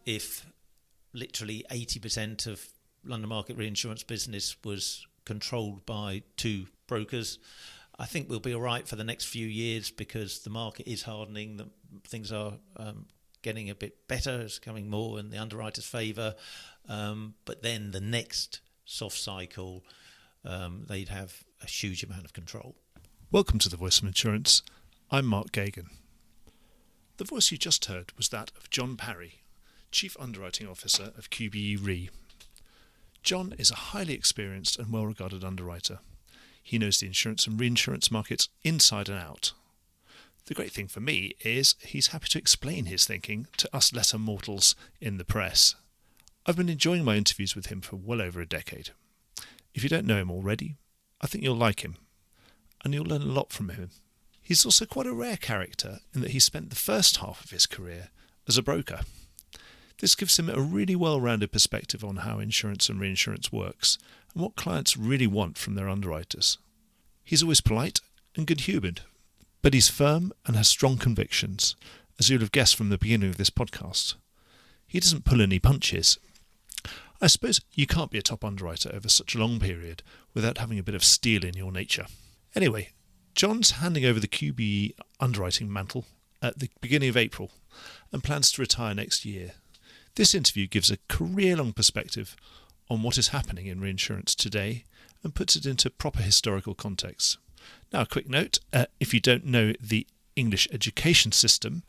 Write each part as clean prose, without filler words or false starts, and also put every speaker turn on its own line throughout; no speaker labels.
if literally 80% of London market reinsurance business was controlled by two brokers. I think we'll be all right for the next few years because the market is hardening. Things are getting a bit better. It's coming more in the underwriter's favour. But then the next soft cycle, they'd have a huge amount of control.
Welcome to The Voice of Insurance. I'm Mark Gagan. The voice you just heard was that of John Parry, Chief Underwriting Officer of QBE Re. John is a highly experienced and well-regarded underwriter. He knows the insurance and reinsurance markets inside and out. The great thing for me is he's happy to explain his thinking to us lesser mortals in the press. I've been enjoying my interviews with him for well over a decade. If you don't know him already, I think you'll like him, and you'll learn a lot from him. He's also quite a rare character in that he spent the first half of his career as a broker. This gives him a really well-rounded perspective on how insurance and reinsurance works and what clients really want from their underwriters. He's always polite and good-humoured, but he's firm and has strong convictions, as you'll have guessed from the beginning of this podcast. He doesn't pull any punches. I suppose you can't be a top underwriter over such a long period without having a bit of steel in your nature. Anyway, John's handing over the QBE underwriting mantle at the beginning of April and plans to retire next year. This interview gives a career-long perspective on what is happening in reinsurance today and puts it into proper historical context. Now, a quick note, if you don't know the English education system,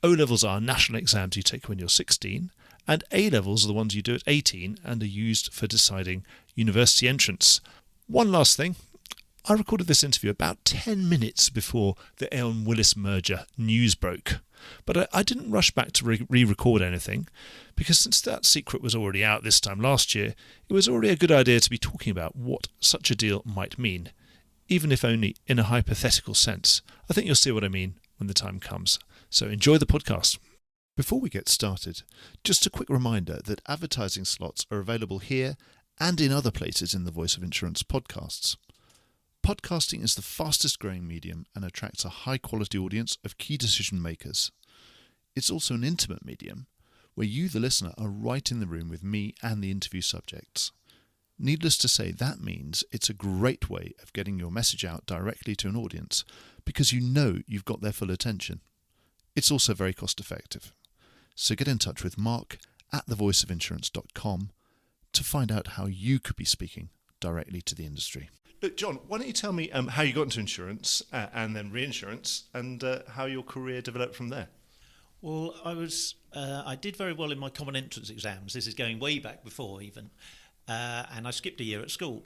O-levels are national exams you take when you're 16, and A-levels are the ones you do at 18 and are used for deciding university entrance. One last thing. I recorded this interview about 10 minutes before the Aon Willis merger news broke, but I didn't rush back to re-record anything, because since that secret was already out this time last year, it was already a good idea to be talking about what such a deal might mean, even if only in a hypothetical sense. I think you'll see what I mean when the time comes. So enjoy the podcast. Before we get started, just a quick reminder that advertising slots are available here and in other places in the Voice of Insurance podcasts. Podcasting is the fastest growing medium and attracts a high quality audience of key decision makers. It's also an intimate medium where you, the listener, are right in the room with me and the interview subjects. Needless to say, that means it's a great way of getting your message out directly to an audience because you know you've got their full attention. It's also very cost effective. So get in touch with Mark at thevoiceofinsurance.com to find out how you could be speaking directly to the industry. Look, John, why don't you tell me how you got into insurance and then reinsurance and how your career developed from there?
Well, I did very well in my common entrance exams. This is going way back before even. And I skipped a year at school.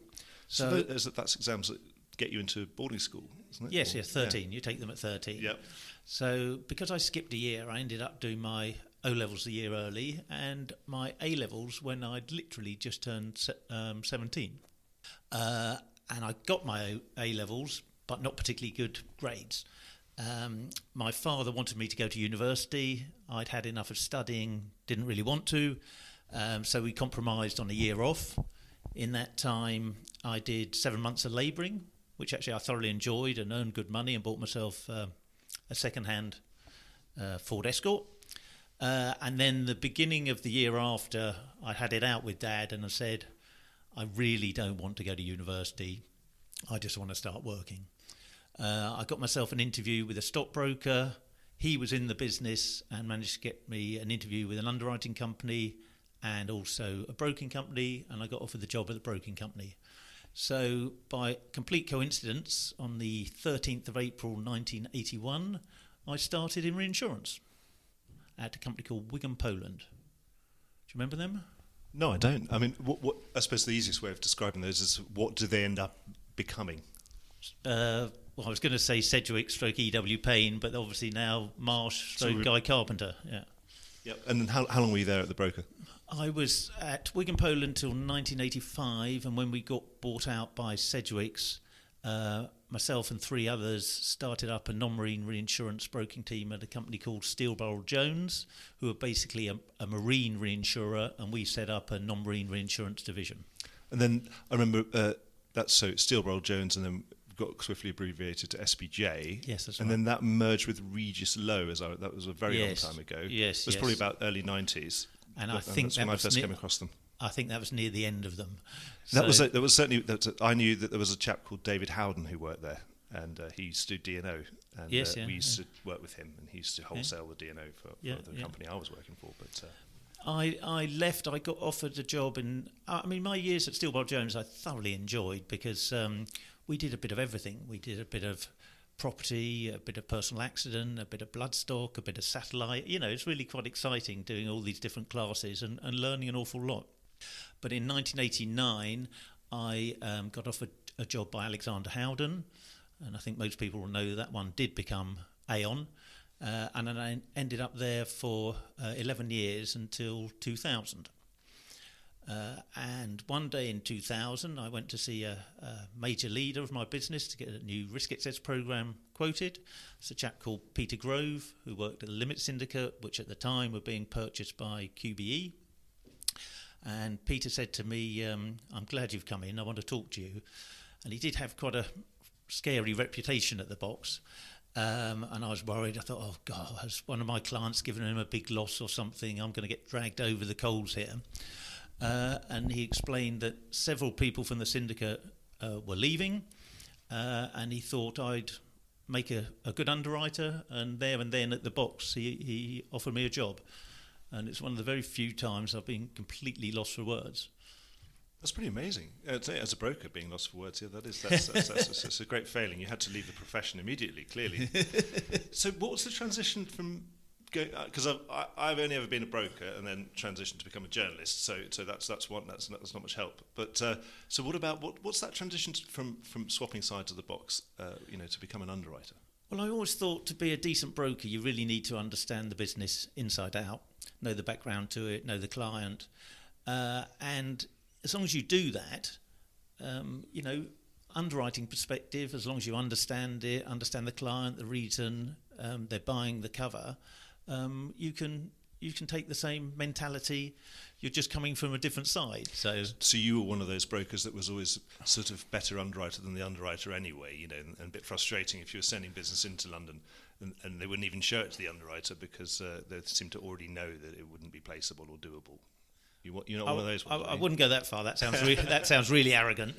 So that's exams that get you into boarding school, isn't it?
Yes, 13. Yeah. You take them at 13.
Yep.
So because I skipped a year, I ended up doing my O-levels a year early and my A-levels when I'd literally just turned 17. And I got my A-levels, but not particularly good grades. My father wanted me to go to university. I'd had enough of studying, didn't really want to. So we compromised on a year off. In that time, I did 7 months of labouring, which actually I thoroughly enjoyed and earned good money and bought myself a second-hand Ford Escort. And then the beginning of the year after, I had it out with Dad and I said, I really don't want to go to university. I just want to start working. I got myself an interview with a stockbroker. He was in the business and managed to get me an interview with an underwriting company and also a broking company, and I got offered the job at the broking company. So by complete coincidence, on the 13th of April 1981, I started in reinsurance at a company called Wigan Poland. Do you remember them?
No, I don't. I mean, what I suppose the easiest way of describing those is what do they end up becoming?
Well, I was going to say Sedgwick / E.W. Payne, but obviously now Marsh / Guy Carpenter. Yeah.
Yep. And then how long were you there at the broker?
I was at Wigan Poland till 1985, and when we got bought out by Sedgwick's, myself and 3 others started up a non-marine reinsurance broking team at a company called Steelbarrel Jones, who are basically a marine reinsurer, and we set up a non-marine reinsurance division.
And then I remember that's so Steelbarrel Jones, and then got swiftly abbreviated to SBJ.
Yes, that's
and
right.
then that merged with Regis Lowe, that was a very long time ago.
Yes,
it was probably about early 90s.
and I think
that's when I first came across them.
I think that was near the end of them.
I knew that there was a chap called David Howden who worked there, and he used to do D&O, and we used to work with him, and he used to wholesale the D&O for the company I was working for. But
I left. I got offered a job in. I mean, my years at Steelbolt Jones I thoroughly enjoyed because we did a bit of everything. We did a bit of property, a bit of personal accident, a bit of bloodstock, a bit of satellite. It's really quite exciting doing all these different classes and learning an awful lot. But in 1989, I got offered a job by Alexander Howden, and I think most people will know that one did become Aon. And then I ended up there for 11 years until 2000. And one day in 2000, I went to see a major leader of my business to get a new risk excess program quoted. It's a chap called Peter Grove, who worked at the Limit Syndicate, which at the time were being purchased by QBE. And Peter said to me, I'm glad you've come in, I want to talk to you. And he did have quite a scary reputation at the box. And I was worried. I thought, oh God, has one of my clients given him a big loss or something? I'm going to get dragged over the coals here. And he explained that several people from the syndicate were leaving, and he thought I'd make a good underwriter, and there and then at the box he offered me a job. And it's one of the very few times I've been completely lost for words.
That's pretty amazing. As a broker, being lost for words, that's a great failing. You had to leave the profession immediately, clearly. So what was the transition from going, because I've only ever been a broker and then transitioned to become a journalist, so that's not much help. But so what's that transition from swapping sides of the box, to become an underwriter?
Well, I always thought to be a decent broker, you really need to understand the business inside out, know the background to it, know the client, and as long as you do that, underwriting perspective, as long as you understand it, understand the client, the reason they're buying the cover, you can take the same mentality. You're just coming from a different side. So
you were one of those brokers that was always sort of better underwriter than the underwriter anyway, and a bit frustrating if you were sending business into London and they wouldn't even show it to the underwriter because they seemed to already know that it wouldn't be placeable or doable. You're not one of those ones.
I wouldn't go that far. That sounds really arrogant.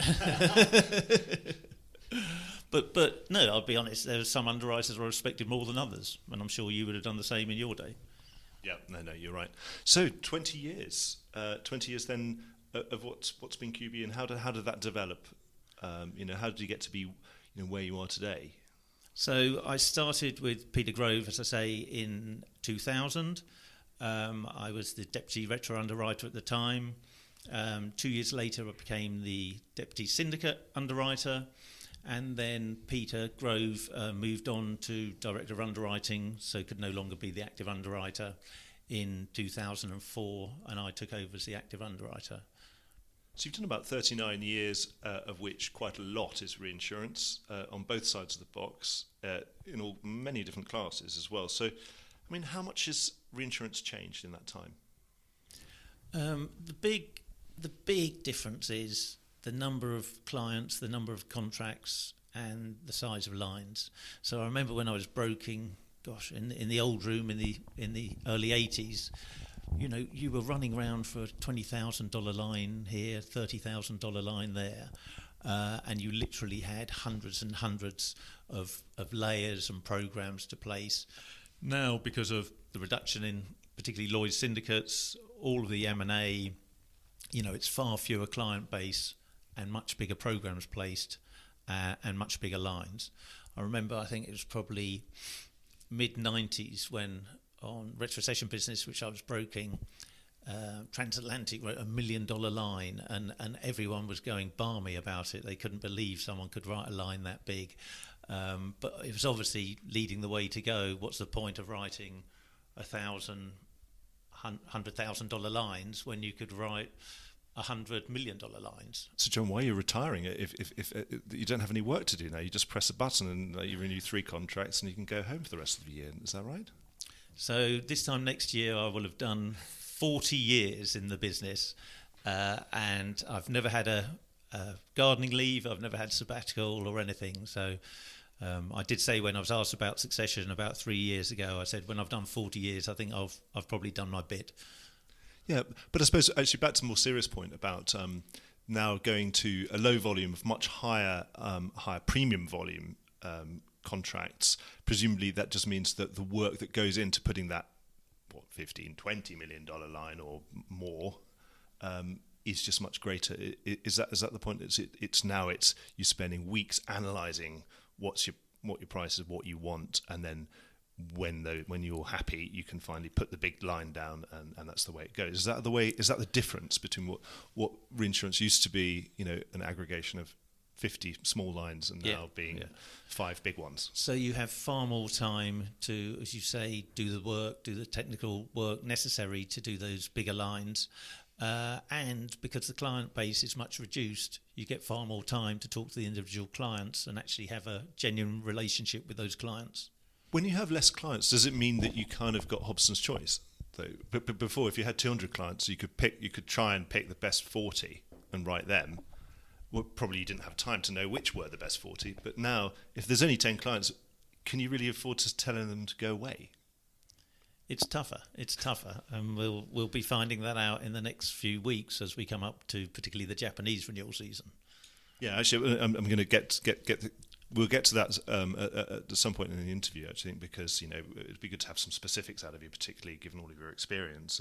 But no, I'll be honest. There are some underwriters I respected more than others, and I'm sure you would have done the same in your day.
Yeah, no, you're right. So 20 years then of what's been QBE, and how did that develop? How did you get to be where you are today?
So I started with Peter Grove, as I say, in 2000. I was the deputy retro underwriter at the time. 2 years later, I became the deputy syndicate underwriter. And then Peter Grove moved on to director of underwriting, so could no longer be the active underwriter in 2004, and I took over as the active underwriter.
So you've done about 39 years, of which quite a lot is reinsurance on both sides of the box, in many different classes as well. So, I mean, how much has reinsurance changed in that time?
The big difference is the number of clients, the number of contracts, and the size of lines. So I remember when I was broking, in the old room in the early 80s, you were running around for a $20,000 line here, $30,000 line there, and you literally had hundreds and hundreds of layers and programs to place. Now, because of the reduction in particularly Lloyd's syndicates, all of the M&A, it's far fewer client base and much bigger programs placed and much bigger lines. I remember, I think it was probably mid-90s when on retrocession business, which I was broking, Transatlantic wrote $1 million line and everyone was going balmy about it. They couldn't believe someone could write a line that big. But it was obviously leading the way to go. What's the point of writing $100,000 lines when you could write $100 million lines?
So, John, why are you retiring? If you don't have any work to do now, you just press a button and you renew 3 contracts and you can go home for the rest of the year. Is that right?
So this time next year, I will have done 40 years in the business, and I've never had a gardening leave. I've never had sabbatical or anything. So I did say when I was asked about succession about 3 years ago, I said when I've done 40 years, I think I've probably done my bit.
Yeah, but I suppose actually back to the more serious point about now going to a low volume of much higher premium volume contracts. Presumably that just means that the work that goes into putting that 15-20 million dollar line or more is just much greater. Is that the point? It's you spending weeks analysing what your price is, what you want, and then when you're happy, you can finally put the big line down, and that's the way it goes. Is that the difference between what reinsurance used to be, an aggregation of 50 small lines and now being 5 big ones?
So you have far more time to, as you say, do the technical work necessary to do those bigger lines. And because the client base is much reduced, you get far more time to talk to the individual clients and actually have a genuine relationship with those clients.
When you have less clients, does it mean that you kind of got Hobson's choice? But before, if you had 200 clients, you could try and pick the best 40 and write them. Well, probably you didn't have time to know which were the best 40. But now, if there's only 10 clients, can you really afford to tell them to go away?
It's tougher, and we'll be finding that out in the next few weeks as we come up to particularly the Japanese renewal season.
Yeah, actually, I'm going to we'll get to that at some point in the interview, actually, because it'd be good to have some specifics out of you, particularly given all of your experience.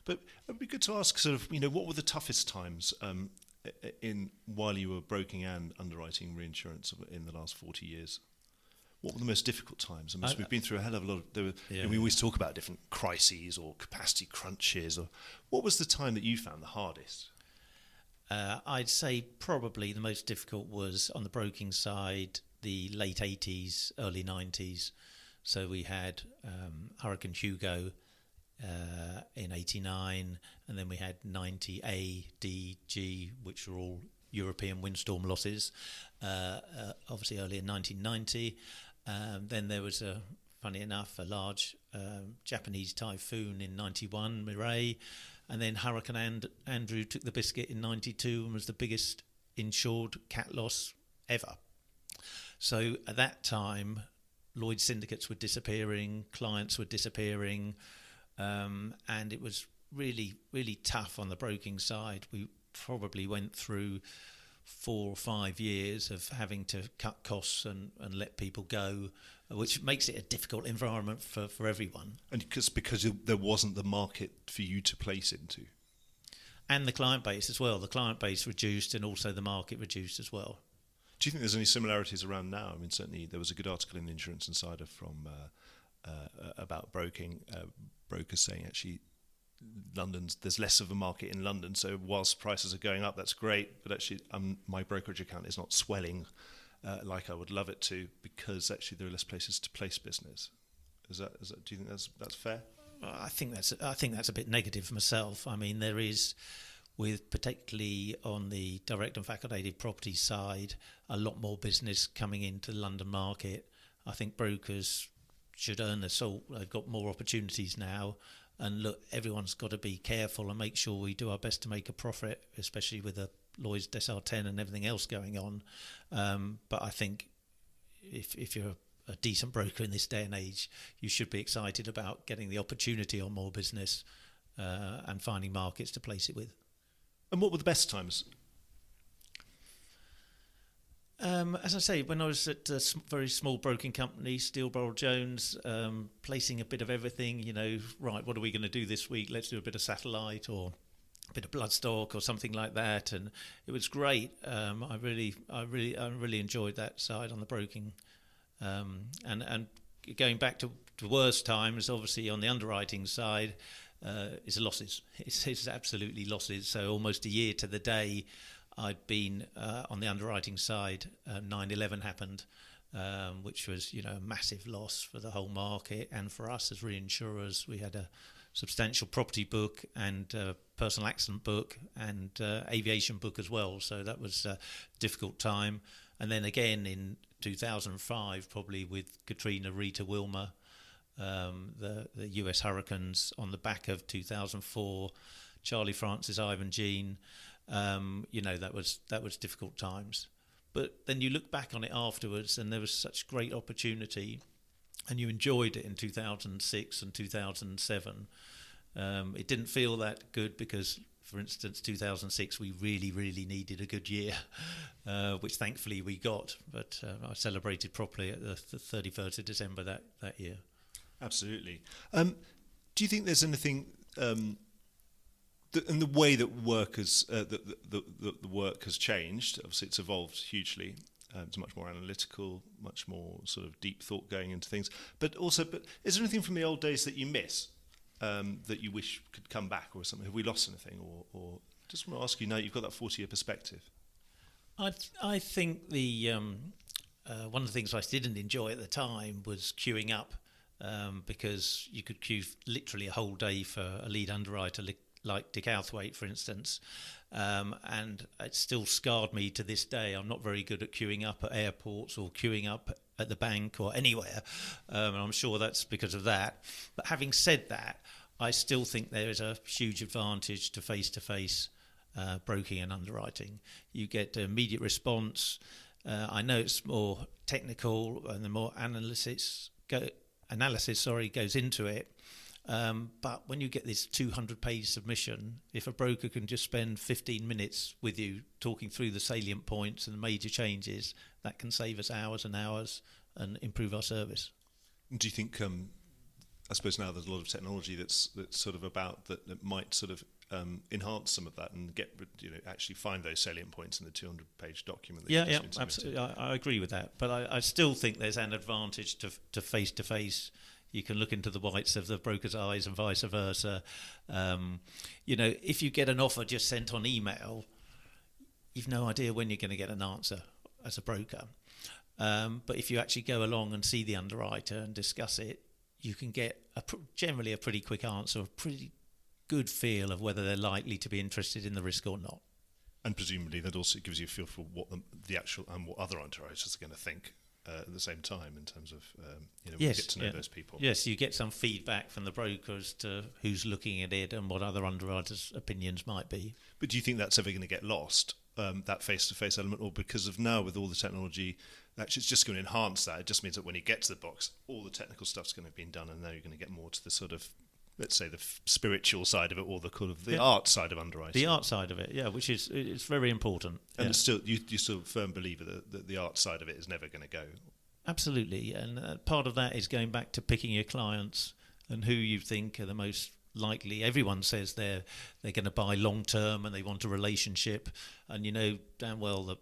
But it'd be good to ask, sort of, what were the toughest times while you were broking and underwriting reinsurance in the last 40 years? What were the most difficult times? I mean, we've been through a hell of a lot of... we always talk about different crises or capacity crunches. What was the time that you found the hardest?
I'd say probably the most difficult was on the broking side, the late 80s, early 90s. So we had Hurricane Hugo in 89, and then we had 90 A, D, G, which were all European windstorm losses, obviously early in 1990. Then there was, funny enough, a large Japanese typhoon in 91, Re, and then Hurricane Andrew took the biscuit in 92 and was the biggest insured cat loss ever. So at that time, Lloyd's syndicates were disappearing, clients were disappearing, and it was really, really tough on the broking side. We probably went through 4 or 5 years of having to cut costs and let people go, which makes it a difficult environment for everyone. And
because there wasn't the market for you to place into.
And the client base as well. The client base reduced and also the market reduced as well.
Do you think there's any similarities around now? I mean, certainly there was a good article in the Insurance Insider from about broking, brokers saying actually there's less of a market in London, so whilst prices are going up, that's great, but actually my brokerage account is not swelling like I would love it to, because actually there are less places to place business. Is that do you think that's fair?
I think that's a bit negative myself. I mean, there is, with particularly on the direct and facultative property side, a lot more business coming into the London market. I think brokers should earn their salt. They've got more opportunities now. And look, everyone's got to be careful and make sure we do our best to make a profit, especially with the Lloyd's Decile 10 and everything else going on. But I think if you're a decent broker in this day and age, you should be excited about getting the opportunity on more business and finding markets to place it with.
And what were the best times?
As I say, when I was at a very small broking company, Steelborough Jones, placing a bit of everything, right, what are we going to do this week? Let's do a bit of satellite or a bit of bloodstock or something like that. And it was great. I really enjoyed that side on the broking. And going back to worse times, obviously on the underwriting side, is losses. It's absolutely losses. So almost a year to the day, I'd been on the underwriting side. 9/11 happened, which was a massive loss for the whole market and for us as reinsurers. We had a substantial property book and personal accident book and aviation book as well. So that was a difficult time. And then again in 2005, probably with Katrina, Rita, Wilma, the US hurricanes on the back of 2004, Charlie, Francis, Ivan, Jean. That was difficult times, but then you look back on it afterwards and there was such great opportunity and you enjoyed it in 2006 and 2007, It didn't feel that good because, for instance, 2006, we really, really needed a good year, which thankfully we got. But I celebrated properly at the 31st of December that year.
Absolutely. Do you think there's anything in the way that the work has changed? Obviously, it's evolved hugely. It's much more analytical, much more sort of deep thought going into things. But is there anything from the old days that you miss, that you wish could come back, or something? Have we lost anything, or just want to ask you now? You've got that 40-year perspective.
I think the one of the things I didn't enjoy at the time was queuing up, because you could queue literally a whole day for a lead underwriter like Dick Outhwaite, for instance, and it still scarred me to this day. I'm not very good at queuing up at airports or queuing up at the bank or anywhere, and I'm sure that's because of that. But having said that, I still think there is a huge advantage to face-to-face broking and underwriting. You get immediate response. I know it's more technical and the more analysis goes into it. But when you get this 200-page submission, if a broker can just spend 15 minutes with you talking through the salient points and the major changes, that can save us hours and hours and improve our service.
Do you think, I suppose now there's a lot of technology that's sort of about that might sort of enhance some of that and get, actually find those salient points in the 200-page document?
Yeah, absolutely. I agree with that. But I still think there's an advantage to face-to-face. You can look into the whites of the broker's eyes and vice versa. If you get an offer just sent on email, you've no idea when you're going to get an answer as a broker. But if you actually go along and see the underwriter and discuss it, you can get generally a pretty quick answer, a pretty good feel of whether they're likely to be interested in the risk or not.
And presumably that also gives you a feel for what the actual and what other underwriters are going to think at the same time, in terms of we get to know those people. Yes,
you get some feedback from the broker as to who's looking at it and what other underwriters' opinions might be.
But do you think that's ever going to get lost, that face-to-face element, or because of now with all the technology, actually it's just going to enhance that? It just means that when you get to the box, all the technical stuff's going to be done, and now you're going to get more to the sort of, let's say, the spiritual side of it, or the kind of the art side of underwriting.
The art side of it, which is it's very important.
And it's still, you're still a firm believer that the art side of it is never going to go.
Absolutely, and part of that is going back to picking your clients and who you think are the most likely. Everyone says they're going to buy long term and they want a relationship, and damn well that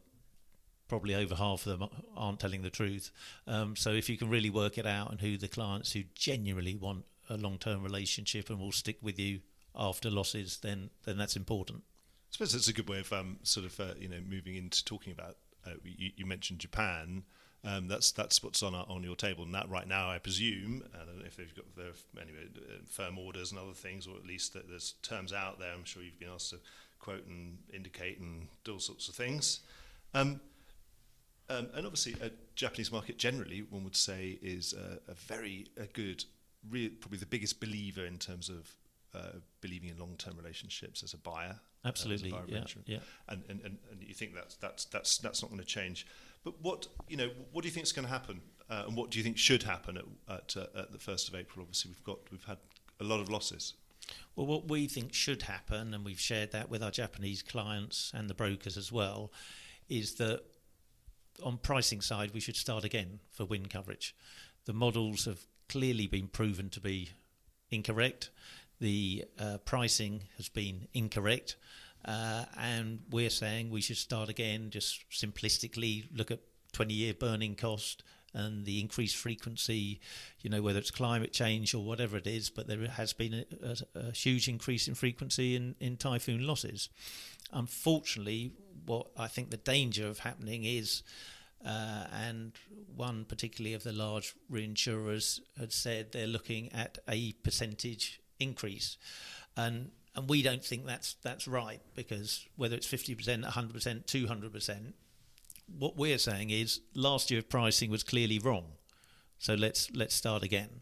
probably over half of them aren't telling the truth. So if you can really work it out and who the clients who genuinely want a long-term relationship and will stick with you after losses, then that's important.
I suppose that's a good way of moving into talking about. You mentioned Japan. That's what's on your table, and that right now, I presume. I don't know if they've got firm orders and other things, or at least that there's terms out there. I'm sure you've been asked to quote and indicate and do all sorts of things. And obviously, a Japanese market generally, one would say, is a good. Probably the biggest believer in terms of believing in long-term relationships as a buyer.
Absolutely,
as a buyer of
yeah.
And you think that's not going to change. But what do you think is going to happen, and what do you think should happen at the 1st of April? Obviously, we've had a lot of losses.
Well, what we think should happen, and we've shared that with our Japanese clients and the brokers as well, is that on pricing side we should start again for wind coverage. The models have clearly been proven to be incorrect. The pricing has been incorrect, and we're saying we should start again, just simplistically look at 20-year burning cost and the increased frequency, whether it's climate change or whatever it is, but there has been a huge increase in frequency in typhoon losses. Unfortunately, what I think the danger of happening is, and one particularly of the large reinsurers had said they're looking at a percentage increase, and we don't think that's right, because whether it's 50%, 100%, 200%, what we're saying is last year's pricing was clearly wrong, so let's start again.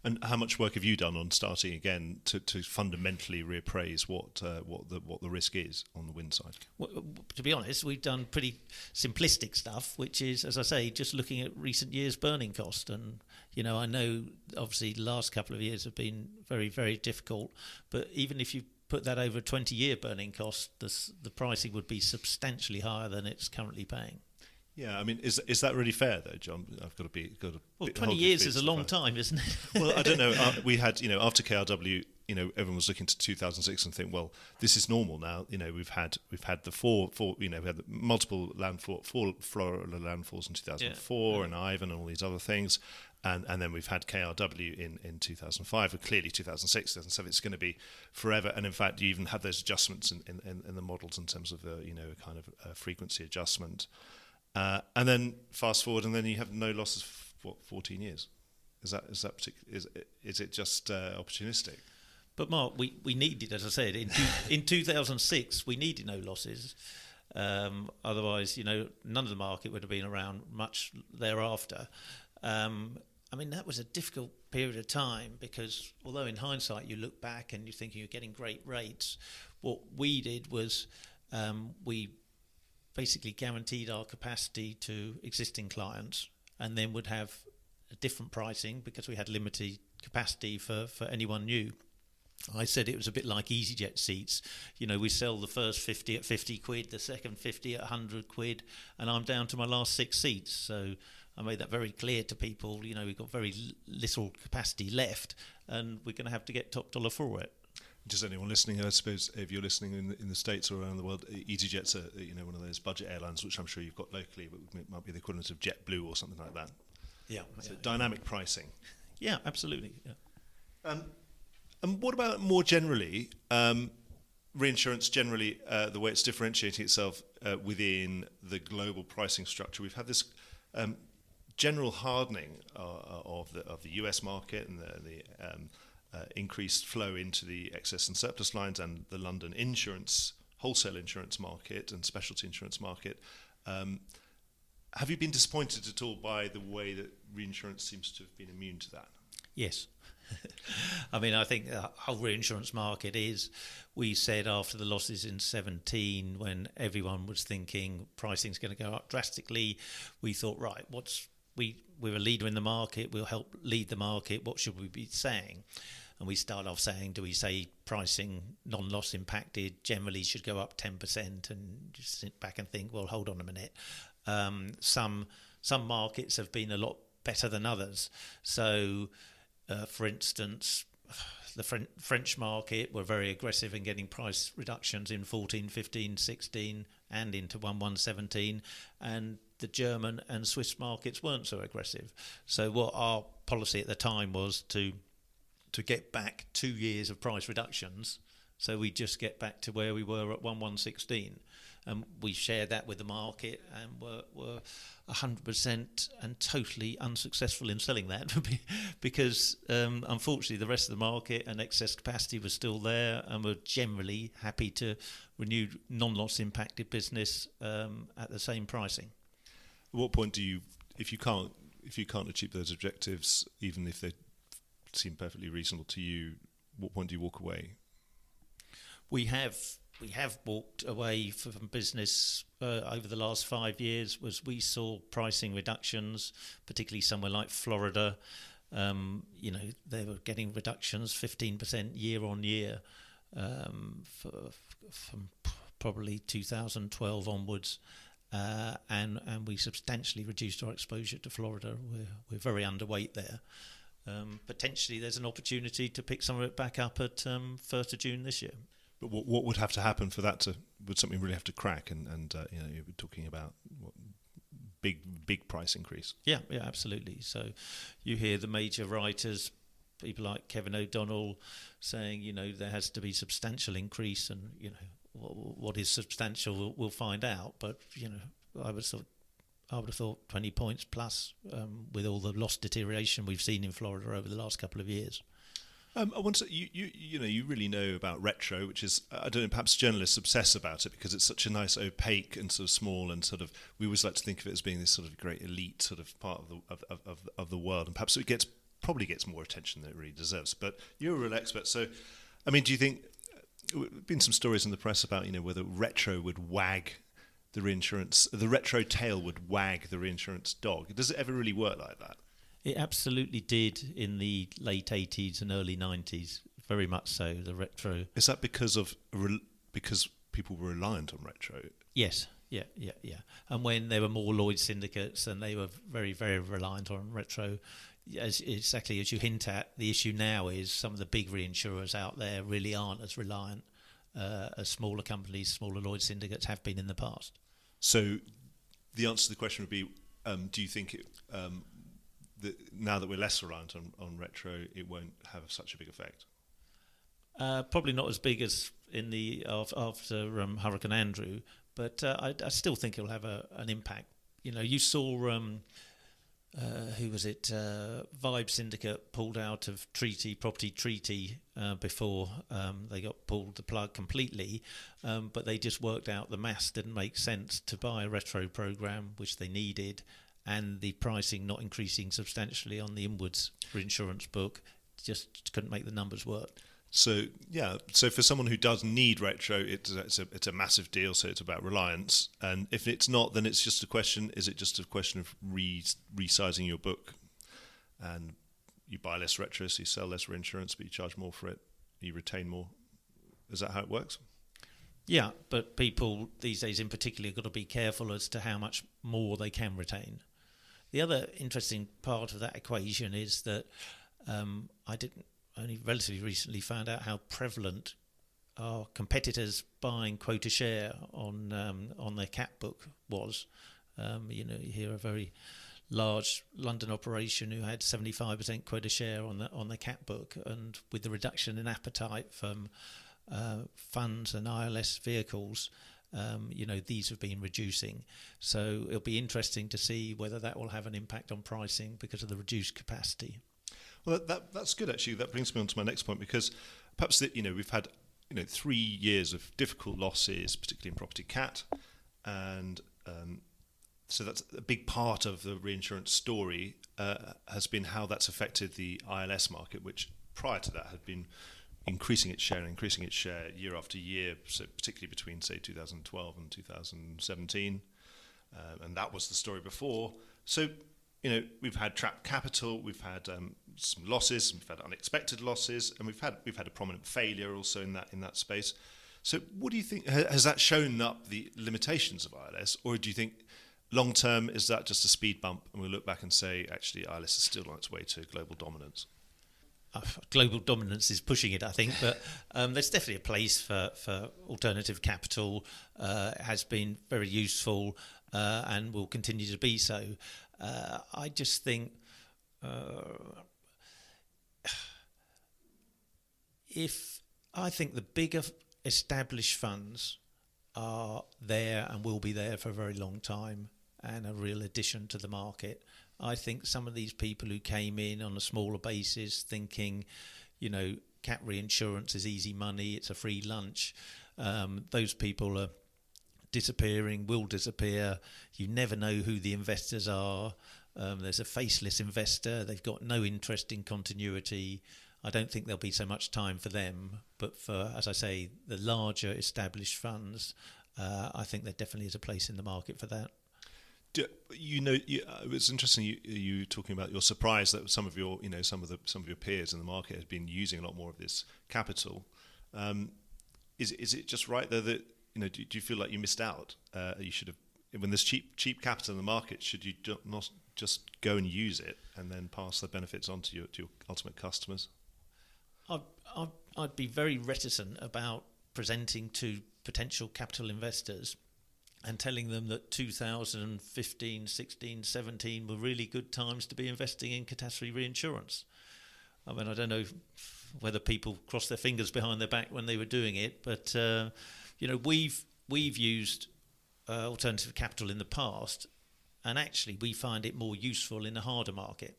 And how much work have you done on starting again to fundamentally reappraise what the risk is on the wind side?
Well, to be honest, we've done pretty simplistic stuff, which is, as I say, just looking at recent years' burning cost. And I know obviously the last couple of years have been very, very difficult. But even if you put that over a 20-year burning cost, the pricing would be substantially higher than it's currently paying.
Yeah, I mean, is that really fair though, John? I've got to.
Well, 20 years is a long time, isn't it?
Well, I don't know. We had, after KRW, everyone was looking to 2006 and think, well, this is normal now. We've had the four, we had the multiple four Florida landfalls in 2004 and Ivan and all these other things, and then we've had KRW in 2005. But clearly, 2006, 2007, it's going to be forever. And in fact, you even have those adjustments in the models in terms of a kind of a frequency adjustment. And then fast forward, and then you have no losses for 14 years. Is it just opportunistic?
But Mark, we needed, as I said, in 2006, we needed no losses. Otherwise, none of the market would have been around much thereafter. I mean, that was a difficult period of time because although in hindsight you look back and you think you're getting great rates, what we did was we basically guaranteed our capacity to existing clients and then would have a different pricing because we had limited capacity for anyone new. I said it was a bit like EasyJet seats. We sell the first 50 at 50 quid, the second 50 at 100 quid, and I'm down to my last 6 seats. So I made that very clear to people. We've got very little capacity left and we're going to have to get top dollar for it.
Just anyone listening, I suppose, if you're listening in the States or around the world, EasyJet's one of those budget airlines, which I'm sure you've got locally, but it might be the equivalent of JetBlue or something like that.
Yeah.
So dynamic pricing.
Yeah, absolutely. Yeah.
And what about more generally, reinsurance generally, the way it's differentiating itself within the global pricing structure? We've had this general hardening of the US market and the increased flow into the excess and surplus lines and the London wholesale insurance market and specialty insurance market. Have you been disappointed at all by the way that reinsurance seems to have been immune to that?
Yes. I mean, I think the whole reinsurance market we said after the losses in 2017 when everyone was thinking pricing's going to go up drastically, we thought, right, we're a leader in the market, we'll help lead the market, what should we be saying? And we start off saying, do we say pricing non-loss impacted generally should go up 10% and just sit back and think, well, hold on a minute. Some markets have been a lot better than others. So, for instance, the French market were very aggressive in getting price reductions in 14, 15, 16 and into 1117, and the German and Swiss markets weren't so aggressive. So what our policy at the time was to get back 2 years of price reductions, so we just get back to where we were at 1116. And we shared that with the market and were 100% and totally unsuccessful in selling that because unfortunately the rest of the market and excess capacity was still there and were generally happy to renew non-loss impacted business at the same pricing.
At what point do you, if you can't achieve those objectives, even if they seem perfectly reasonable to you, what point do you walk away?
We have walked away from business over the last 5 years. We saw pricing reductions, particularly somewhere like Florida. They were getting reductions 15% year on year from probably 2012 onwards. And we substantially reduced our exposure to Florida. We're very underweight there. Potentially there's an opportunity to pick some of it back up at 1st of June this year.
But what would have to happen for that would something really have to crack? And you were talking about big price increase.
Yeah, absolutely. So you hear the major writers, people like Kevin O'Donnell, saying there has to be substantial increase, and what is substantial we'll find out. But I would have thought 20 points plus with all the loss deterioration we've seen in Florida over the last couple of years.
I want to, you really know about retro, which is, I don't know, perhaps journalists obsess about it because it's such a nice opaque and sort of small and sort of, we always like to think of it as being this sort of great elite sort of part of the world, and perhaps it gets probably gets more attention than it really deserves. But you're a real expert. So, I mean, do you think, been some stories in the press about, whether retro would wag the retro tail would wag the reinsurance dog. Does it ever really work like that?
It absolutely did in the late 80s and early 90s, very much so, the retro.
Is that because people were reliant on retro?
Yes, yeah. And when there were more Lloyd's syndicates and they were very, very reliant on retro, exactly as you hint at, the issue now is some of the big reinsurers out there really aren't as reliant as smaller companies, smaller Lloyd's syndicates have been in the past.
So the answer to the question would be, do you think that now that we're less reliant on retro, it won't have such a big effect?
Probably not as big as in the after Hurricane Andrew, but I still think it'll have an impact. You saw who was it? Vibe Syndicate pulled out of property treaty before they got pulled the plug completely, but they just worked out the maths didn't make sense to buy a retro program, which they needed, and the pricing not increasing substantially on the inwards reinsurance book, just couldn't make the numbers work.
So for someone who does need retro, it's a massive deal. So it's about reliance, and if it's not, then it's just a question. Is it just a question of resizing your book, and you buy less retro, so you sell less reinsurance, but you charge more for it, you retain more? Is that how it works?
Yeah, but people these days in particular have got to be careful as to how much more they can retain. The other interesting part of that equation is that I didn't only relatively recently found out how prevalent our competitors buying quota share on their cat book was. You hear a very large London operation who had 75% quota share on the cat book, and with the reduction in appetite from funds and ILS vehicles, these have been reducing. So it'll be interesting to see whether that will have an impact on pricing because of the reduced capacity.
Well, that's good, actually. That brings me on to my next point, because perhaps we've had 3 years of difficult losses, particularly in property cat, and so that's a big part of the reinsurance story has been how that's affected the ILS market, which prior to that had been increasing its share year after year, so particularly between, say, 2012 and 2017, and that was the story before. So we've had trapped capital, we've had some losses, we've had unexpected losses, and we've had a prominent failure also in that space. So what do you think, has that shown up the limitations of ILS, or do you think long term is that just a speed bump and we'll look back and say actually ILS is still on its way to global dominance?
Global dominance is pushing it, I think, but there's definitely a place for alternative capital. It has been very useful and will continue to be so. I just think I think the bigger established funds are there and will be there for a very long time and a real addition to the market. I think some of these people who came in on a smaller basis thinking, cat reinsurance is easy money, it's a free lunch, those people are disappearing, will disappear. You never know who the investors are. There's a faceless investor. They've got no interest in continuity. I don't think there'll be so much time for them. But for, as I say, the larger established funds, I think there definitely is a place in the market for that.
It was interesting you talking about your surprise that some of your peers in the market have been using a lot more of this capital. Is it just right though that do you feel like you missed out? You should have, when there's cheap capital in the market, should you not just go and use it and then pass the benefits on to your ultimate customers?
I'd be very reticent about presenting to potential capital investors and telling them that 2015, 16, 17 were really good times to be investing in catastrophe reinsurance. I mean, I don't know whether people crossed their fingers behind their back when they were doing it, but we've used alternative capital in the past, and actually we find it more useful in a harder market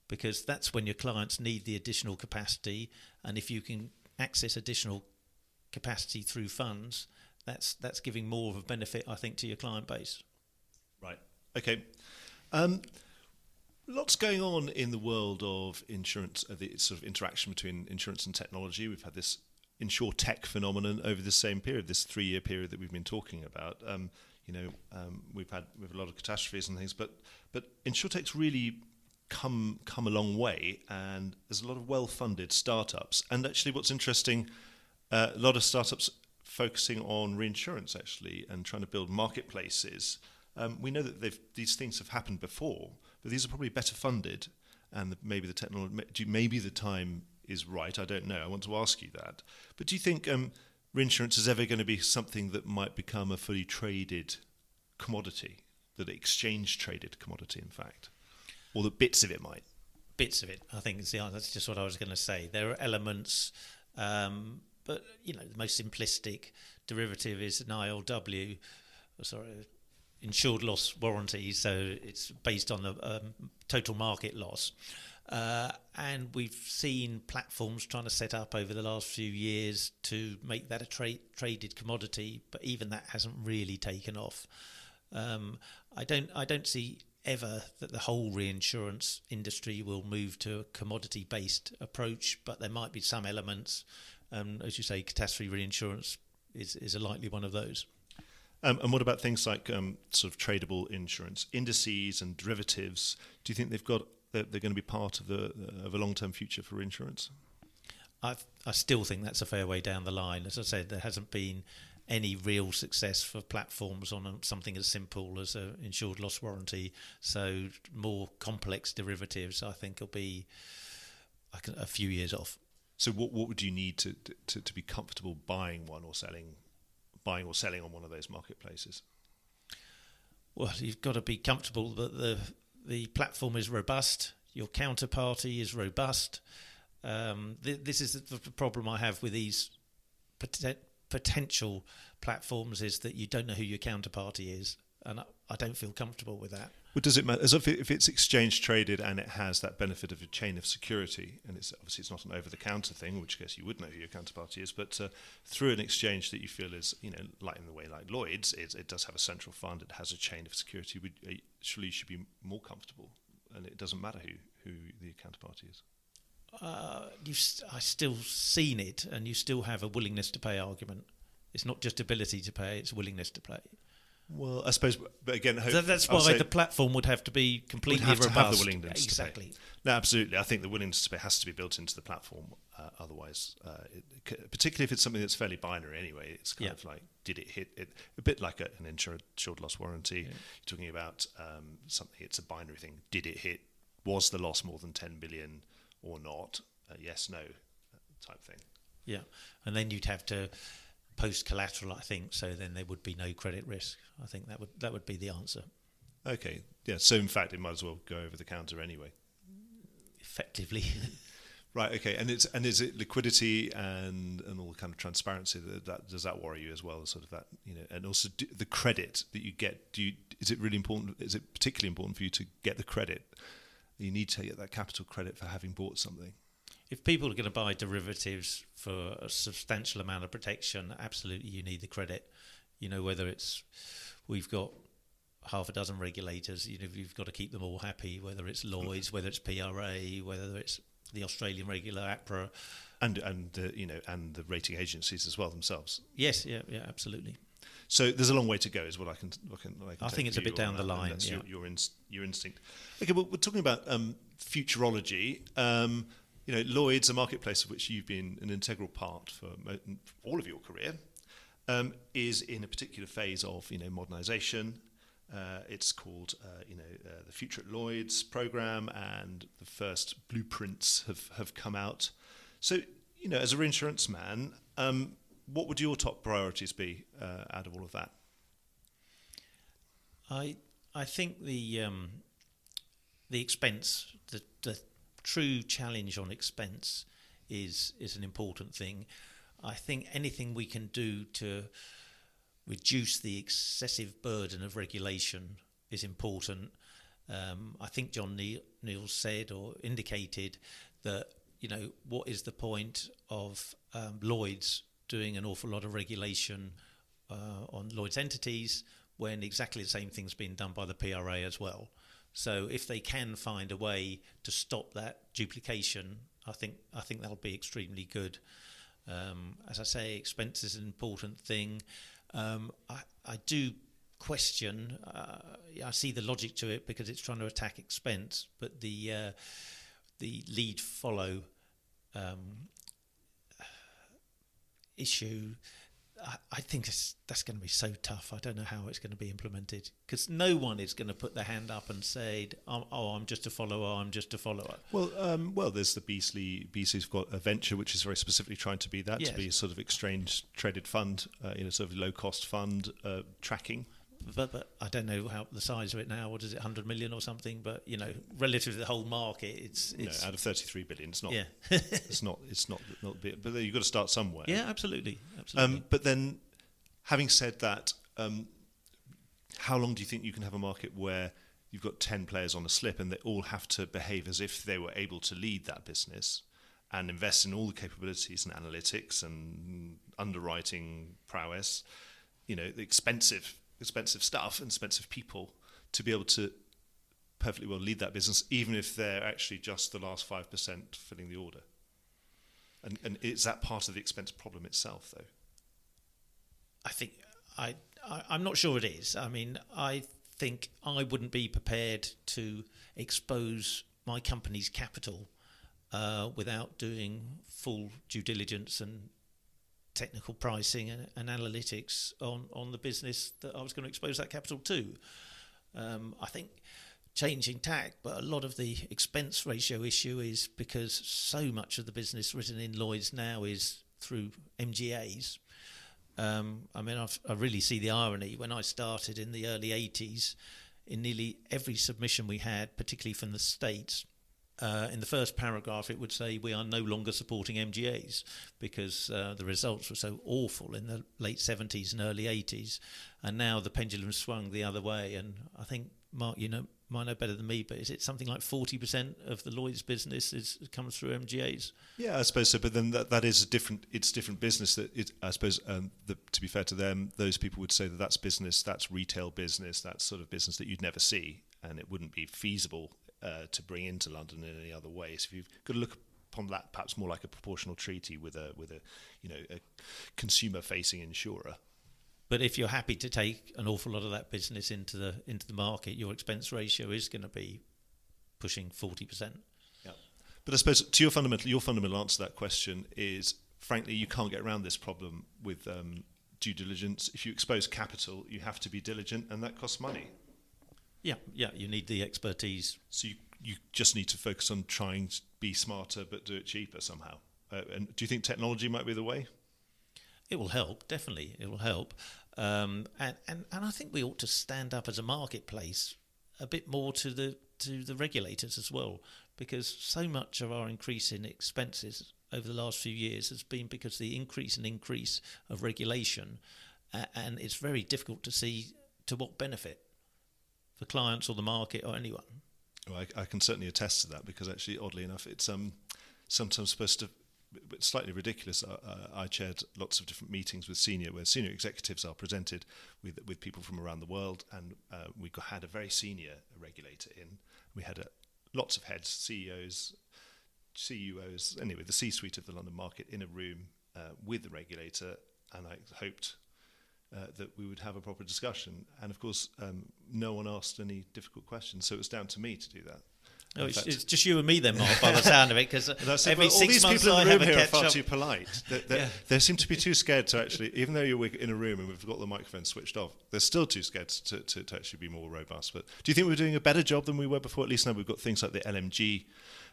because that's when your clients need the additional capacity, and if you can access additional capacity through funds, that's giving more of a benefit, I think, to your client base.
Right. Okay. Lots going on in the world of insurance, the sort of interaction between insurance and technology. We've had this insure tech phenomenon over the same period, this 3-year period that we've been talking about. We've had a lot of catastrophes and things, but insurtech's really come a long way, and there's a lot of well-funded startups. And actually, what's interesting, a lot of startups focusing on reinsurance actually, and trying to build marketplaces. We know that these things have happened before, but these are probably better funded, and maybe the technology, maybe the time is right. I don't know. I want to ask you that. But do you think reinsurance is ever going to be something that might become a fully traded commodity, that exchange traded commodity, in fact, or that bits of it might?
Bits of it, I think, is the answer. That's just what I was going to say. There are elements, but the most simplistic derivative is an ILW, insured loss warranty, so it's based on the total market loss. And we've seen platforms trying to set up over the last few years to make that a traded commodity, but even that hasn't really taken off. I don't see ever that the whole reinsurance industry will move to a commodity-based approach, but there might be some elements. As you say, catastrophe reinsurance is a likely one of those.
And what about things like sort of tradable insurance, indices and derivatives? Do you think they're going to be part of a long-term future for insurance?
I still think that's a fair way down the line. As I said, there hasn't been any real success for platforms on something as simple as an insured loss warranty. So more complex derivatives, I think, will be a few years off.
So what would you need to be comfortable buying or selling on one of those marketplaces?
Well, you've got to be comfortable that the platform is robust, your counterparty is robust. This is the problem I have with these potential platforms, is that you don't know who your counterparty is, and I don't feel comfortable with that.
Well, does it matter? As if it's exchange traded and it has that benefit of a chain of security, and it's not an over-the-counter thing, in which case you would know who your counterparty is, but through an exchange that you feel is, like in the way like Lloyd's, it does have a central fund, it has a chain of security. Surely you should be more comfortable, and it doesn't matter who the counterparty is.
I still seen it, and you still have a willingness to pay argument. It's not just ability to pay; it's willingness to pay.
Well, I suppose, but again,
that's why the platform would have to be completely robust.
To have the willingness
exactly.
To pay. No, absolutely. I think the willingness to pay has to be built into the platform. Otherwise, particularly if it's something that's fairly binary anyway, it's kind of like, did it hit it? A bit like an insured loss warranty. You're talking about something. It's a binary thing. Did it hit? Was the loss more than 10 billion or not? Yes, no, type thing.
Yeah, and then you'd have to post collateral, I think, so then there would be no credit risk. I think that would be the answer.
Okay, yeah. So in fact, it might as well go over the counter anyway.
Effectively.
Right. Okay. And is it liquidity and all the kind of transparency that does that worry you as well? Sort of that, and also the credit that you get. Is it really important? Is it particularly important for you to get the credit? You need to get that capital credit for having bought something.
If people are going to buy derivatives for a substantial amount of protection, absolutely you need the credit. Whether it's, we've got half a dozen regulators, you've got to keep them all happy, whether it's Lloyd's, whether it's PRA, whether it's the Australian regulator, APRA.
And the rating agencies as well themselves.
Yes, yeah, absolutely.
So there's a long way to go, is what I can
I think it's a bit down the line.
That's your instinct. Okay, well, we're talking about futurology. Lloyd's, a marketplace of which you've been an integral part for all of your career, is in a particular phase of modernisation. It's called the Future at Lloyd's programme, and the first blueprints have come out. So as a reinsurance man, what would your top priorities be out of all of that?
I think the expense, the true challenge on expense is an important thing. I think anything we can do to reduce the excessive burden of regulation is important. I think John Neal said or indicated that, what is the point of Lloyd's doing an awful lot of regulation on Lloyd's entities when exactly the same thing's being done by the PRA as well. So if they can find a way to stop that duplication, I think that'll be extremely good. As I say, expense is an important thing. I do question. I see the logic to it because it's trying to attack expense, but the lead follow issue, I think that's going to be so tough. I don't know how it's going to be implemented, because no one is going to put their hand up and say, I'm just a follower, I'm just a follower.
Well, there's the Beasley's got a venture which is very specifically trying to be that, to be a sort of exchange traded fund, sort of low cost fund tracking.
But I don't know how the size of it now. What is it, 100 million or something? But relative to the whole market, it's
out of 33 billion. It's not.
Yeah.
it's not big. But you've got to start somewhere.
Yeah, absolutely.
But then, having said that, how long do you think you can have a market where you've got 10 players on a slip and they all have to behave as if they were able to lead that business and invest in all the capabilities and analytics and underwriting prowess, the expensive stuff and expensive people to be able to perfectly well lead that business, even if they're actually just the last 5% filling the order? And is that part of the expense problem itself, though?
I think I'm not sure it is. I mean, I think I wouldn't be prepared to expose my company's capital without doing full due diligence and technical pricing and analytics on the business that I was going to expose that capital to. I think changing tack, but a lot of the expense ratio issue is because so much of the business written in Lloyd's now is through MGAs. I really see the irony. When I started in the early 80s, in nearly every submission we had, particularly from the States, in the first paragraph it would say we are no longer supporting MGAs, because the results were so awful in the late 70s and early 80s, and now the pendulum swung the other way. And I think, Mark, might know better than me, but is it something like 40% of the Lloyd's business comes through MGAs?
Yeah, I suppose so. But then that is different business. I suppose to be fair to them, those people would say that's business, that's retail business, that's sort of business that you'd never see, and it wouldn't be feasible to bring into London in any other way. So if you've got to look upon that perhaps more like a proportional treaty with a consumer-facing insurer.
But if you're happy to take an awful lot of that business into the market, your expense ratio is going to be pushing 40%.
Yeah. But I suppose to your fundamental answer to that question is, frankly, you can't get around this problem with due diligence. If you expose capital, you have to be diligent, and that costs money.
Yeah, you need the expertise.
So you just need to focus on trying to be smarter but do it cheaper somehow. And do you think technology might be the way?
It will help, definitely. It will help. And I think we ought to stand up as a marketplace a bit more to the regulators as well, because so much of our increase in expenses over the last few years has been because the increase of regulation, and it's very difficult to see to what benefit for clients or the market or anyone.
Well, I can certainly attest to that, because actually, oddly enough, it's sometimes supposed to. It's slightly ridiculous. I chaired lots of different meetings with senior executives are presented with people from around the world, and we had a very senior regulator in. We had lots of heads, CEOs, CUOs, anyway, the C-suite of the London market in a room with the regulator, and I hoped that we would have a proper discussion. And of course, no one asked any difficult questions, so it was down to me to do that.
Oh, it's just you and me then, Mark, by the sound of it, because every 6 months
all these people in the room here are far
up.
too polite. They seem to be too scared to actually, even though you're in a room and we've got the microphone switched off, they're still too scared to actually be more robust. But do you think we're doing a better job than we were before? At least now we've got things like the LMG,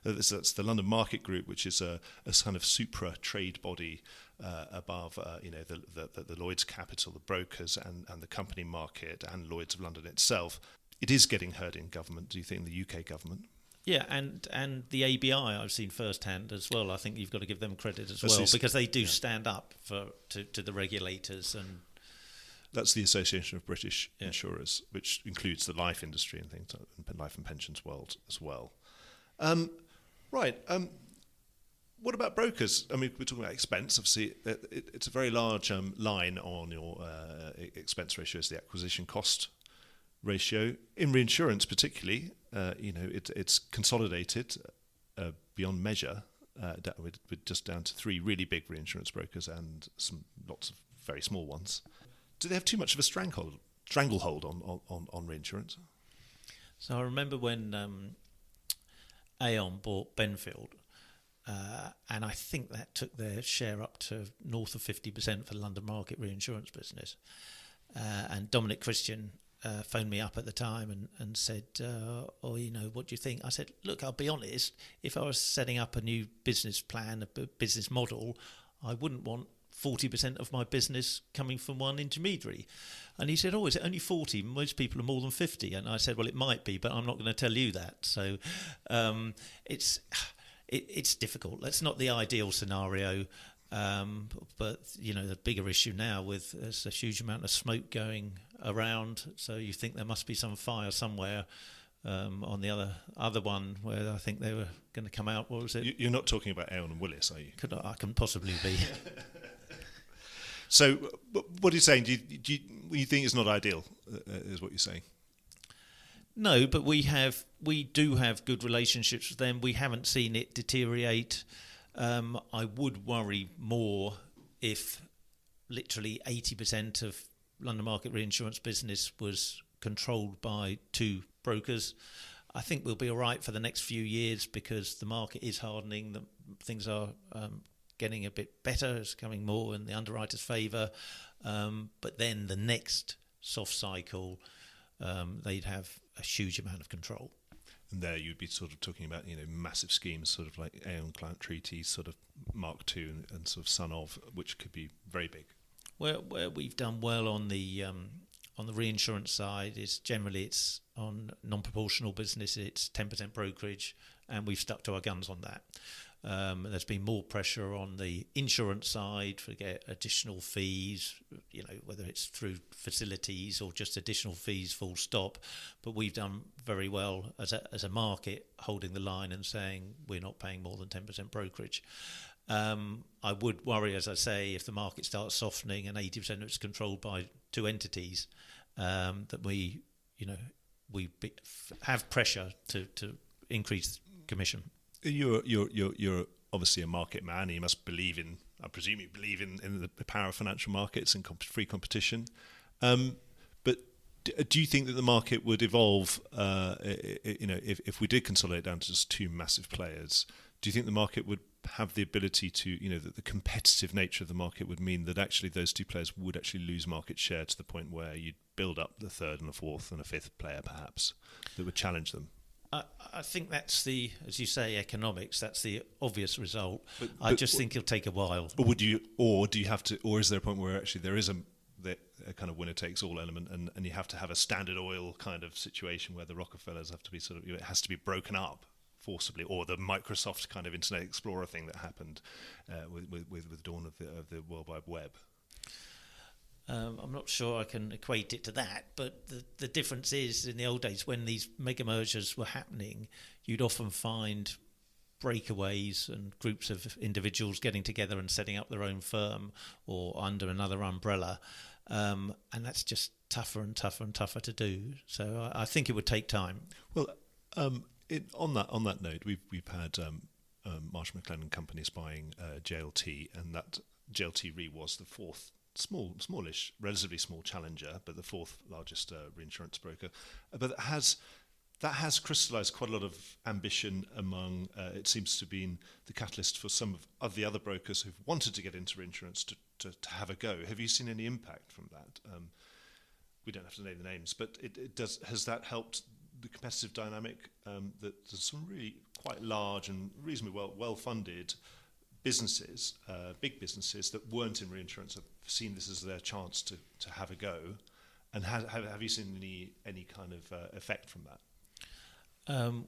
that's the London Market Group, which is a kind of supra trade body above the Lloyd's capital, the brokers and the company market, and Lloyd's of London itself. It is getting heard in government, do you think, in the UK government?
Yeah, and the ABI I've seen firsthand as well. I think you've got to give them credit as well, because they do stand up to the regulators. And
that's the Association of British Insurers, which includes the life industry and things like life and pensions world as well. Right. What about brokers? I mean, we're talking about expense. Obviously, it's a very large line on your expense ratio, is the acquisition cost ratio. In reinsurance particularly, it's consolidated beyond measure. We're just down to 3 really big reinsurance brokers and lots of very small ones. Do they have too much of a stranglehold on reinsurance?
So I remember when Aon bought Benfield, and I think that took their share up to north of 50% for the London market reinsurance business. And Dominic Christian phoned me up at the time and said, what do you think? I said, look, I'll be honest, if I was setting up a new business plan, a business model, I wouldn't want 40% of my business coming from one intermediary. And he said, is it only 40? Most people are more than 50. And I said, well, it might be, but I'm not going to tell you that. So it's difficult. That's not the ideal scenario. But the bigger issue now there's a huge amount of smoke going around, so you think there must be some fire somewhere. On the other one where I think they were going to come out, what was it?
You're not talking about Aon and Willis, are you?
I can possibly be.
So what are you saying? Do you think it's not ideal, is what you're saying?
No, but we do have good relationships with them. We haven't seen it deteriorate. I would worry more if literally 80% of London market reinsurance business was controlled by 2 brokers. I think we'll be all right for the next few years because the market is hardening. Things are getting a bit better. It's coming more in the underwriter's favour. But then the next soft cycle, they'd have a huge amount of control.
And there you'd be sort of talking about, massive schemes, sort of like Aon Client Treaties, sort of Mark II and sort of son of, which could be very big.
Where we've done well on the reinsurance side is generally it's on non-proportional business, it's 10% brokerage, and we've stuck to our guns on that. There's been more pressure on the insurance side to get additional fees, whether it's through facilities or just additional fees full stop. But we've done very well as a market holding the line and saying we're not paying more than 10% brokerage. I would worry, as I say, if the market starts softening and 80% of it's controlled by 2 entities, that we have pressure to increase commission.
You're obviously a market man. And you must believe in, I presume you believe in the power of financial markets and free competition. But do you think that the market would evolve? If we did consolidate down to just 2 massive players, do you think the market would have the ability to, that the competitive nature of the market would mean that actually those 2 players would actually lose market share to the point where you'd build up the 3rd and a 4th and a 5th player perhaps that would challenge them?
I think that's as you say, economics. That's the obvious result. But I just think it'll take a while.
But do you have to, or is there a point where actually there is a kind of winner takes all element, and you have to have a Standard Oil kind of situation where the Rockefellers have to be sort of, it has to be broken up forcibly, or the Microsoft kind of Internet Explorer thing that happened with the dawn of the World Wide Web?
I'm not sure I can equate it to that, but the difference is in the old days when these mega mergers were happening, you'd often find breakaways and groups of individuals getting together and setting up their own firm or under another umbrella, and that's just tougher and tougher and tougher to do. So I think it would take time.
Well, on that note, we've had Marsh McLennan Companies buying JLT, and that JLT Re was the 4th. Smallish, relatively small challenger, but the 4th largest reinsurance broker. But that has crystallised quite a lot of ambition among. It seems to have been the catalyst for some of the other brokers who've wanted to get into reinsurance to have a go. Have you seen any impact from that? We don't have to name the names, but it does. Has that helped the competitive dynamic? That there's some really quite large and reasonably well funded businesses, big businesses that weren't in reinsurance have seen this as their chance to have a go, and have you seen any kind of effect from that?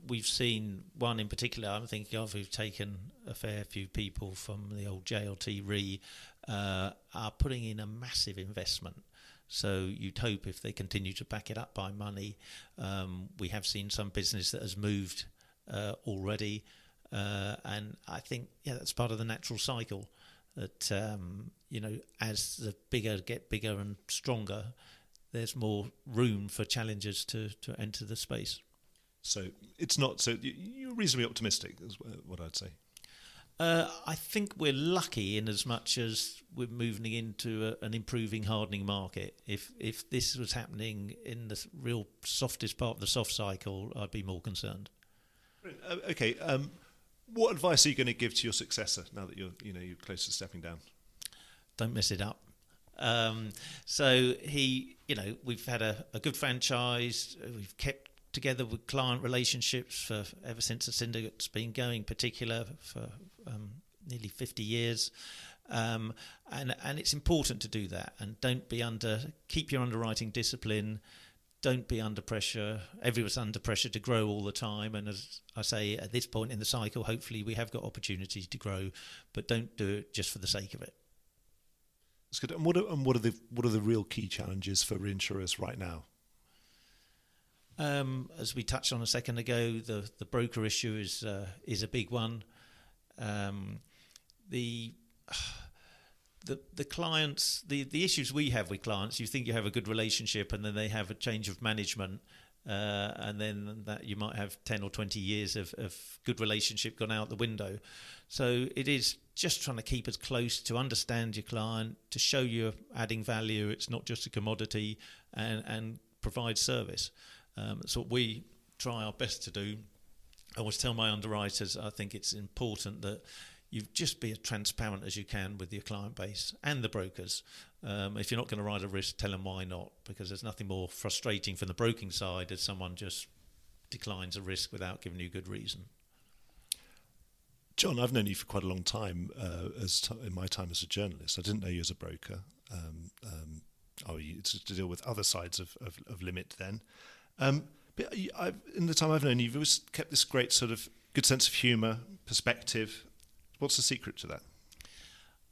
We've seen one in particular I'm thinking of. We've taken a fair few people from the old JLT Re, are putting in a massive investment. So you'd hope if they continue to back it up by money. We have seen some business that has moved already. And I think, that's part of the natural cycle that, as the bigger get bigger and stronger, there's more room for challengers to enter the space.
So it's not. So you're reasonably optimistic, is what I'd say.
I think we're lucky in as much as we're moving into an improving hardening market. If this was happening in the real softest part of the soft cycle, I'd be more concerned.
Okay. What advice are you going to give to your successor now that you're close to stepping down?
Don't mess it up. So we've had a good franchise. We've kept together with client relationships ever since the syndicate's been going, particular for nearly 50 years. And it's important to do that, and keep your underwriting discipline. Don't be under pressure. Everyone's under pressure to grow all the time. And as I say, at this point in the cycle, hopefully we have got opportunities to grow, but don't do it just for the sake of it.
That's good. And what are the real key challenges for reinsurers right now?
As we touched on a second ago, the broker issue is a big one. The clients, the issues we have with clients, you think you have a good relationship, and then they have a change of management, and then that you might have 10 or 20 years of good relationship gone out the window. So it is just trying to keep as close to understand your client, to show you're adding value. It's not just a commodity, and provide service. That's what we try our best to do. I always tell my underwriters, I think it's important that you just be as transparent as you can with your client base and the brokers. If you're not going to write a risk, tell them why not, because there's nothing more frustrating from the broking side as someone just declines a risk without giving you good reason.
John, I've known you for quite a long time in my time as a journalist. I didn't know you as a broker. To deal with other sides of limit then. But in the time I've known you, you've always kept this great sort of good sense of humour, perspective. What's the secret to that?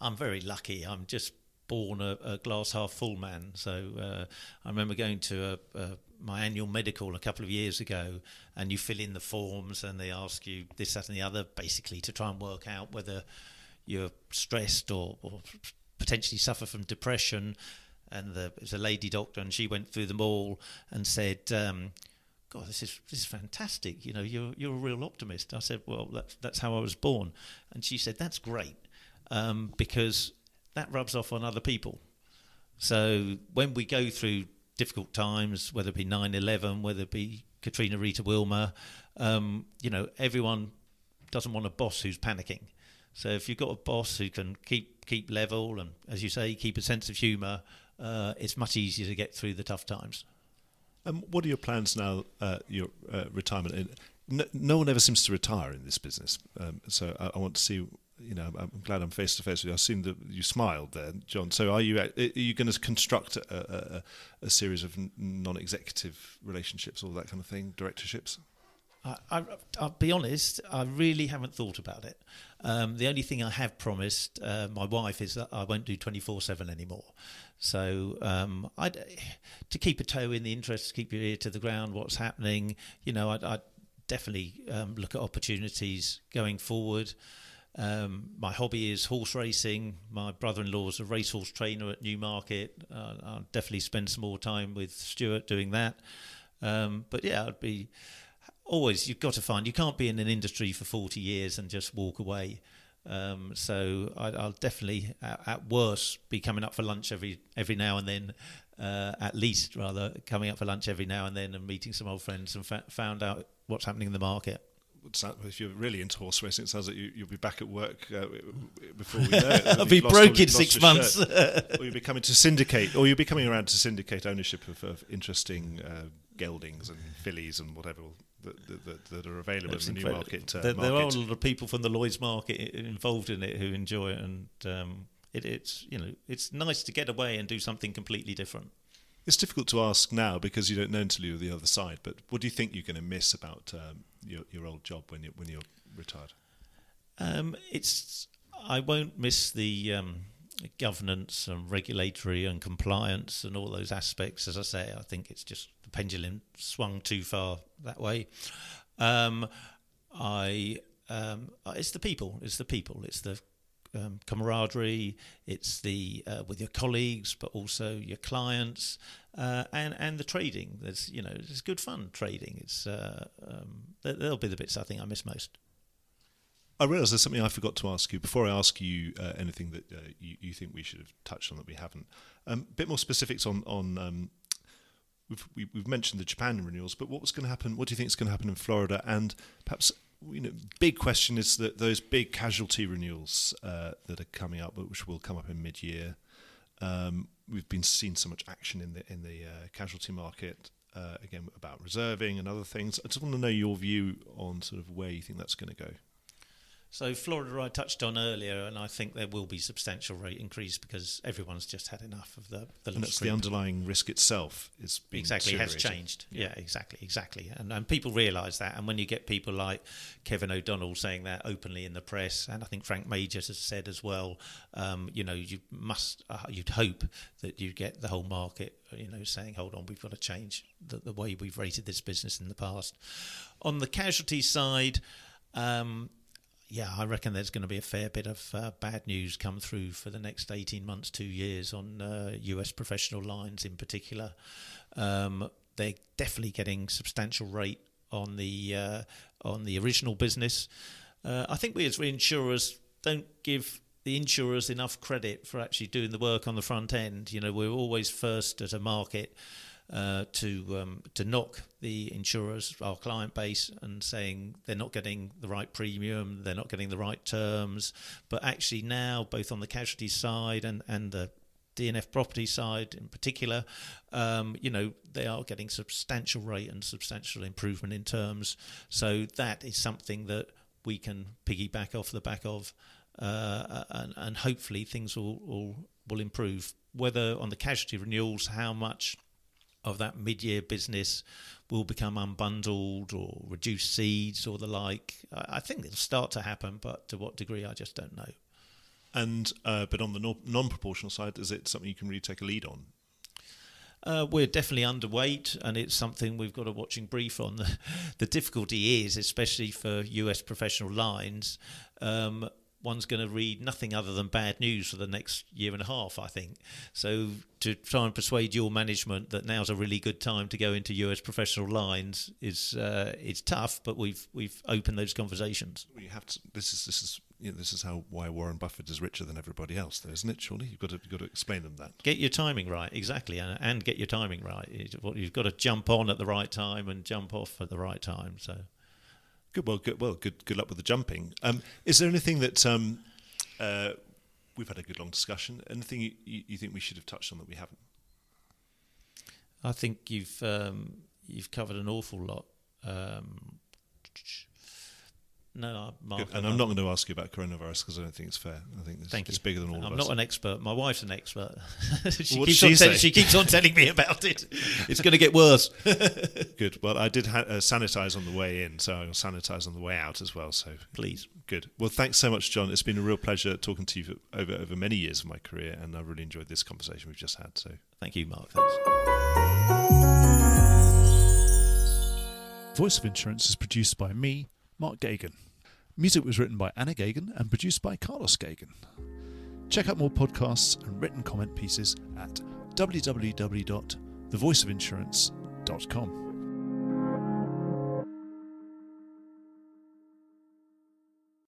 I'm very lucky. I'm just born a glass half full man. So I remember going to my annual medical a couple of years ago, and you fill in the forms and they ask you this, that and the other, basically to try and work out whether you're stressed or potentially suffer from depression. And there's a lady doctor, and she went through them all and said, God, this is fantastic. You're a real optimist. I said, well, that's how I was born. And she said, that's great, because that rubs off on other people. So when we go through difficult times, whether it be 9/11, whether it be Katrina, Rita, Wilma, everyone doesn't want a boss who's panicking. So if you've got a boss who can keep level and, as you say, keep a sense of humour, it's much easier to get through the tough times.
What are your plans now? Your retirement. No one ever seems to retire in this business. So I want to see. I'm glad I'm face to face with you. I've seen that you smiled there, John. So are you going to construct a series of non-executive relationships, all that kind of thing, directorships?
I'll be honest, I really haven't thought about it. The only thing I have promised my wife is that I won't do 24/7 anymore. So to keep a toe in the interest, keep your ear to the ground, what's happening, I'd definitely look at opportunities going forward. My hobby is horse racing. My brother-in-law is a racehorse trainer at Newmarket. I'll definitely spend some more time with Stuart doing that. But yeah, I'd be... Always, you've got to find, you can't be in an industry for 40 years and just walk away. So I'll definitely, at worst, be coming up for lunch every now and then, at least, rather, coming up for lunch every now and then and meeting some old friends and found out what's happening in the market.
If you're really into horse racing, it sounds like you'll be back at work before we know it.
I'll be broke in 6 months.
Or you'll be coming to syndicate, or you'll be coming around to syndicate ownership of interesting geldings and fillies and whatever that are available in the new market.
There are a lot of people from the Lloyd's market involved in it who enjoy it, and it's nice to get away and do something completely different.
It's difficult to ask now because you don't know until you're the other side. But what do you think you're going to miss about your old job when you're retired?
I won't miss the governance and regulatory and compliance and all those aspects. As I say, I think it's just the pendulum swung too far that way. It's the people. It's the camaraderie, it's the with your colleagues, but also your clients, and the trading. There's good fun trading. There'll be the bits I think I miss most.
I realise there's something I forgot to ask you before I ask you anything that you think we should have touched on that we haven't. A bit more specifics on we've mentioned the Japan renewals, but what's going to happen? What do you think is going to happen in Florida? And perhaps big question is that those big casualty renewals that are coming up, which will come up in mid-year. We've been seeing so much action in the casualty market. Again, about reserving and other things. I just want to know your view on sort of where you think that's going to go.
So Florida I touched on earlier, and I think there will be substantial rate increase because everyone's just had enough of the
and that's the underlying risk itself is being
exactly has changed. Yeah, exactly. And people realise that. And when you get people like Kevin O'Donnell saying that openly in the press, and I think Frank Majors has said as well, you must you'd hope that you get the whole market saying, hold on, we've got to change the way we've rated this business in the past. On the casualty side, I reckon there's going to be a fair bit of bad news come through for the next 18 months, 2 years on US professional lines in particular. They're definitely getting substantial rate on the original business. I think we as reinsurers don't give the insurers enough credit for actually doing the work on the front end. We're always first as a market to knock the insurers, our client base, and saying they're not getting the right premium, they're not getting the right terms. But actually now, both on the casualty side and the DNF property side in particular, they are getting substantial rate and substantial improvement in terms. So that is something that we can piggyback off the back of, and hopefully things will improve. Whether on the casualty renewals, how much of that mid-year business will become unbundled or reduce seeds or the like, I think it'll start to happen, but to what degree I just don't know.
And but on the non-proportional side, is it something you can really take a lead on?
We're definitely underweight, and it's something we've got a watching brief on. The difficulty is, especially for US professional lines, one's going to read nothing other than bad news for the next year and a half, I think. So to try and persuade your management that now's a really good time to go into US professional lines is it's tough, but we've opened those conversations.
Well, you have to. This is why Warren Buffett is richer than everybody else, though, isn't it? Surely you've got to explain them that.
Get your timing right, exactly, and get your timing right. You've got to jump on at the right time and jump off at the right time. So.
Good luck with the jumping. Is there anything that we've had a good long discussion? Anything you think we should have touched on that we haven't?
I think you've covered an awful lot. No, Mark.
And I'm not going to ask you about coronavirus because I don't think it's fair. I think it's bigger than all of us.
I'm not an expert. My wife's an expert.
What did she say?
She keeps on telling me about it. It's going to get worse.
Good. Well, I did sanitize on the way in, so I'll sanitize on the way out as well. So
please.
Good. Well, thanks so much, John. It's been a real pleasure talking to you over many years of my career, and I really enjoyed this conversation we've just had. So
thank you, Mark. Thanks.
Voice of Insurance is produced by me, Mark Gagan. Music was written by Anna Gagan and produced by Carlos Gagan. Check out more podcasts and written comment pieces at www.thevoiceofinsurance.com.